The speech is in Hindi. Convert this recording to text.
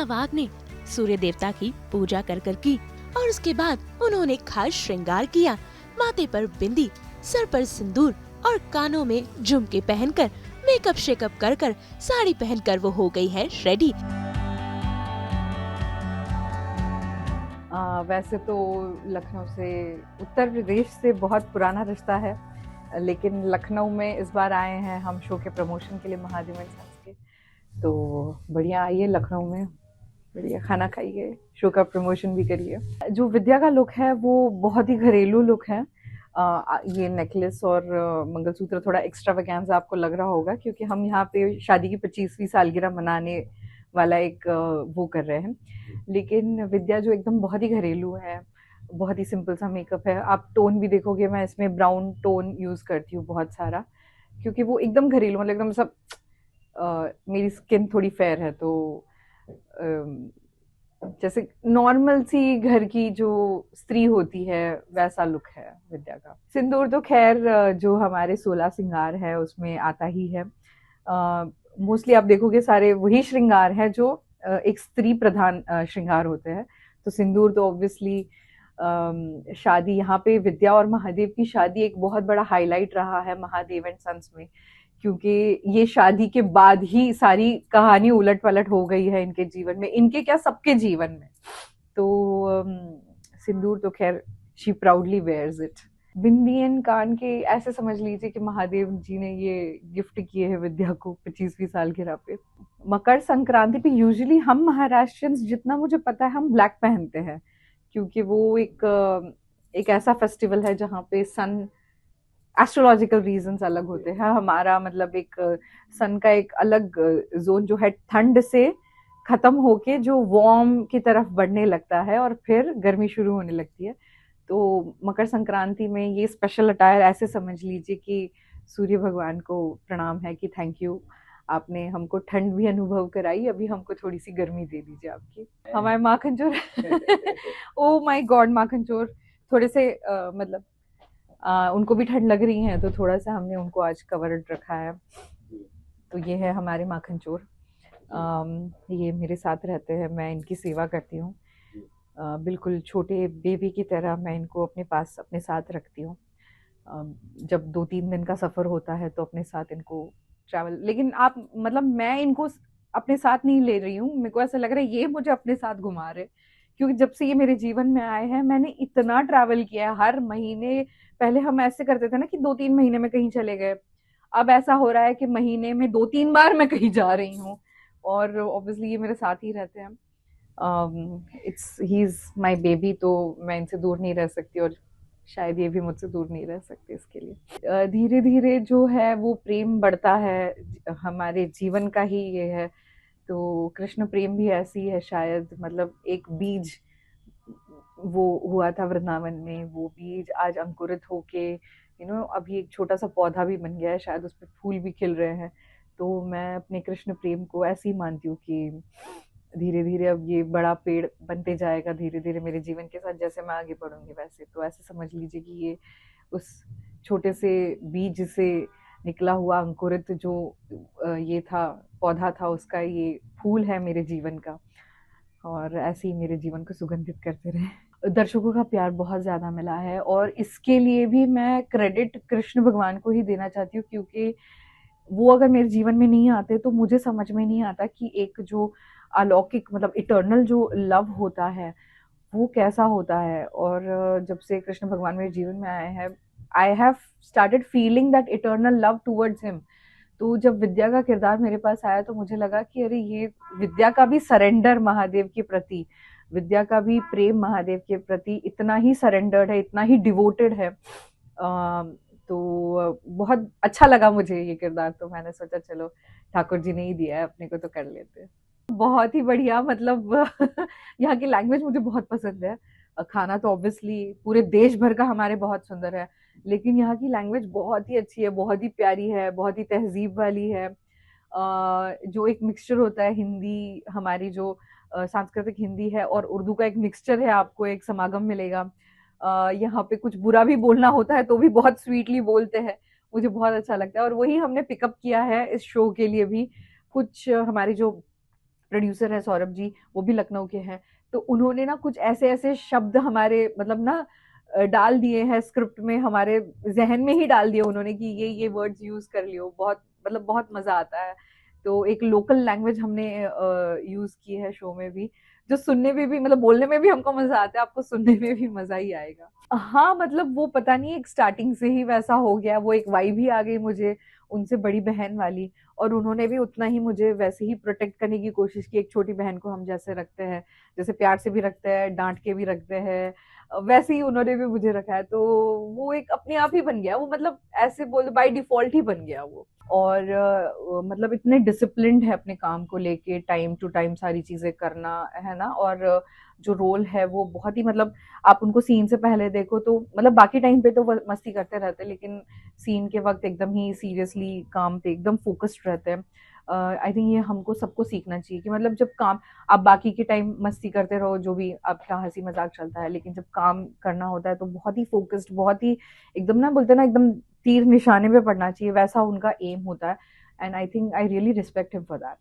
चावाक ने सूर्य देवता की पूजा कर की और उसके बाद उन्होंने खास श्रृंगार किया। माथे पर बिंदी, सर पर सिंदूर और कानों में झुमके पहनकर, मेकअप शेकअप कर साड़ी पहनकर वो हो गई है रेडी। वैसे तो लखनऊ से, उत्तर प्रदेश से बहुत पुराना रिश्ता है, लेकिन लखनऊ में इस बार आए हैं हम शो के प्रमोशन के लिए, महादेव एंड सन्स के। तो बढ़िया आइए लखनऊ में, बढ़िया खाना खाइए, शो का प्रमोशन भी करिए। जो विद्या का लुक है वो बहुत ही घरेलू लुक है। ये नेकलेस और मंगलसूत्र थोड़ा एक्स्ट्रावेगेंजा आपको लग रहा होगा, क्योंकि हम यहाँ पे शादी की 25वीं सालगिरह मनाने वाला एक वो कर रहे हैं। लेकिन विद्या जो एकदम बहुत ही घरेलू है, बहुत ही सिंपल सा मेकअप है। आप टोन भी देखोगे, मैं इसमें ब्राउन टोन यूज करती हूँ बहुत सारा, क्योंकि वो एकदम घरेलू, मतलब एकदम सब। मेरी स्किन थोड़ी फेयर है, तो जैसे नॉर्मल सी घर की जो स्त्री होती है वैसा लुक है विद्या का। सिंदूर तो खैर जो हमारे 16 श्रृंगार है उसमें आता ही है। मोस्टली आप देखोगे सारे वही श्रृंगार है जो एक स्त्री प्रधान श्रृंगार होते हैं। तो सिंदूर तो ऑब्वियसली शादी, यहाँ पे विद्या और महादेव की शादी एक बहुत बड़ा हाईलाइट रहा है महादेव एंड सन्स में, क्योंकि ये शादी के बाद ही सारी कहानी उलट पलट हो गई है इनके जीवन में, इनके क्या सबके जीवन में। तो सिंदूर तो खैर she proudly wears it. Bindi and कान के ऐसे समझ लीजिए कि महादेव जी ने ये गिफ्ट किए हैं विद्या को 25वीं सालगिरह पे। मकर संक्रांति पे यूजुअली हम महाराष्ट्रियंस, जितना मुझे पता है, हम ब्लैक पहनते हैं, क्योंकि वो एक ऐसा फेस्टिवल है जहाँ पे सन, एस्ट्रोलॉजिकल रीजंस अलग होते हैं। हमारा मतलब एक सन का एक अलग जोन जो है ठंड से खत्म होके जो वार्म की तरफ बढ़ने लगता है और फिर गर्मी शुरू होने लगती है। तो मकर संक्रांति में ये स्पेशल अटायर ऐसे समझ लीजिए कि सूर्य भगवान को प्रणाम है कि थैंक यू, आपने हमको ठंड भी अनुभव कराई, अभी हमको थोड़ी सी गर्मी दे दीजिए आपकी। हमारे माखन चोर ओ माय गॉड, माखन चोर थोड़े से मतलब उनको भी ठंड लग रही है, तो थोड़ा सा हमने उनको आज कवर्ड रखा है। तो ये है हमारे माखन चोर। ये मेरे साथ रहते हैं, मैं इनकी सेवा करती हूँ। बिल्कुल छोटे बेबी की तरह मैं इनको अपने पास, अपने साथ रखती हूँ। जब 2-3 दिन का सफ़र होता है तो अपने साथ इनको ट्रैवल, लेकिन आप मतलब मैं इनको अपने साथ नहीं ले रही हूँ, मेरे को ऐसा लग रहा है ये मुझे अपने साथ घुमा रहे, क्योंकि जब से ये मेरे जीवन में आए हैं मैंने इतना ट्रैवल किया है। हर महीने, पहले हम ऐसे करते थे ना कि 2-3 महीने में कहीं चले गए, अब ऐसा हो रहा है कि महीने में 2-3 बार मैं कहीं जा रही हूँ, और ऑब्वियसली ये मेरे साथ ही रहते हैं। ही इज माई बेबी, तो मैं इनसे दूर नहीं रह सकती, और शायद ये भी मुझसे दूर नहीं रह सकते इसके लिए। धीरे धीरे जो है वो प्रेम बढ़ता है, हमारे जीवन का ही ये है। तो कृष्ण प्रेम भी ऐसी है शायद, मतलब एक बीज वो हुआ था वृंदावन में, वो बीज आज अंकुरित होके अभी एक छोटा सा पौधा भी बन गया है, शायद उस पर फूल भी खिल रहे हैं। तो मैं अपने कृष्ण प्रेम को ऐसे ही मानती हूँ कि धीरे धीरे अब ये बड़ा पेड़ बनते जाएगा, धीरे धीरे मेरे जीवन के साथ जैसे मैं आगे बढ़ूंगी वैसे। तो ऐसे समझ लीजिए कि ये उस छोटे से बीज से निकला हुआ अंकुरित जो ये था, पौधा था, उसका ये फूल है मेरे जीवन का, और ऐसे ही मेरे जीवन को सुगंधित करते रहे। दर्शकों का प्यार बहुत ज़्यादा मिला है, और इसके लिए भी मैं क्रेडिट कृष्ण भगवान को ही देना चाहती हूँ, क्योंकि वो अगर मेरे जीवन में नहीं आते तो मुझे समझ में नहीं आता कि एक जो अलौकिक, मतलब इटर्नल जो लव होता है वो कैसा होता है। और जब से कृष्ण भगवान मेरे जीवन में आए हैं, I have started feeling that eternal love towards him. तो जब विद्या का किरदार मेरे पास आया तो मुझे लगा कि अरे ये विद्या का भी सरेंडर महादेव के प्रति, विद्या का भी प्रेम महादेव के प्रति इतना ही सरेंडर्ड है, इतना ही डिवोटेड है। तो बहुत अच्छा लगा मुझे ये किरदार, तो मैंने सोचा चलो ठाकुर जी ने ही दिया है, अपने को तो कर लेते हैं। बहुत ही बढ़िया, मतलब यहाँ की लैंग्वेज मुझे बहुत पसंद है। खाना तो ऑब्वियसली पूरे देश भर का हमारे बहुत सुंदर है, लेकिन यहाँ की लैंग्वेज बहुत ही अच्छी है, बहुत ही प्यारी है, बहुत ही तहजीब वाली है। जो एक मिक्सचर होता है, हिंदी हमारी जो सांस्कृतिक हिंदी है और उर्दू का एक मिक्सचर है, आपको एक समागम मिलेगा। यहाँ पे कुछ बुरा भी बोलना होता है तो भी बहुत स्वीटली बोलते हैं, मुझे बहुत अच्छा लगता है। और वही हमने पिकअप किया है इस शो के लिए भी। कुछ हमारी जो प्रोड्यूसर है सौरभ जी, वो भी लखनऊ के हैं। तो उन्होंने ना कुछ ऐसे ऐसे शब्द हमारे मतलब ना डाल दिए हैं स्क्रिप्ट में, हमारे जहन में ही डाल दिए उन्होंने कि ये वर्ड्स यूज कर लियो, बहुत मतलब बहुत मजा आता है। तो एक लोकल लैंग्वेज हमने यूज की है शो में भी, जो सुनने में भी मतलब बोलने में भी हमको मजा आता है, आपको सुनने में भी मजा ही आएगा। हाँ मतलब वो पता नहीं एक स्टार्टिंग से ही वैसा हो गया, वो एक वाइब ही आ गई मुझे उनसे बड़ी बहन वाली, और उन्होंने भी उतना ही मुझे वैसे ही प्रोटेक्ट करने की कोशिश की। एक छोटी बहन को हम जैसे रखते हैं, जैसे प्यार से भी रखते हैं, डांट के भी रखते हैं, वैसे ही उन्होंने भी मुझे रखा है। तो वो एक अपने आप ही बन गया वो, मतलब ऐसे बोल बाय डिफॉल्ट ही बन गया वो। और मतलब इतने डिसिप्लिन्ड है अपने काम को लेके, टाइम टू टाइम सारी चीजें करना है ना। और जो रोल है वो बहुत ही मतलब, आप उनको सीन से पहले देखो तो मतलब बाकी टाइम पे तो वो मस्ती करते रहते हैं, लेकिन सीन के वक्त एकदम ही सीरियसली काम पे एकदम फोकस्ड रहते हैं। आई थिंक ये हमको सबको सीखना चाहिए कि मतलब जब काम, आप बाकी के टाइम मस्ती करते रहो, जो भी आपका हंसी मजाक चलता है, लेकिन जब काम करना होता है तो बहुत ही फोकस्ड, बहुत ही एकदम ना बोलते हैं ना एकदम तीर निशाने पे पड़ना चाहिए, वैसा उनका एम होता है। And I think I really respect him for that.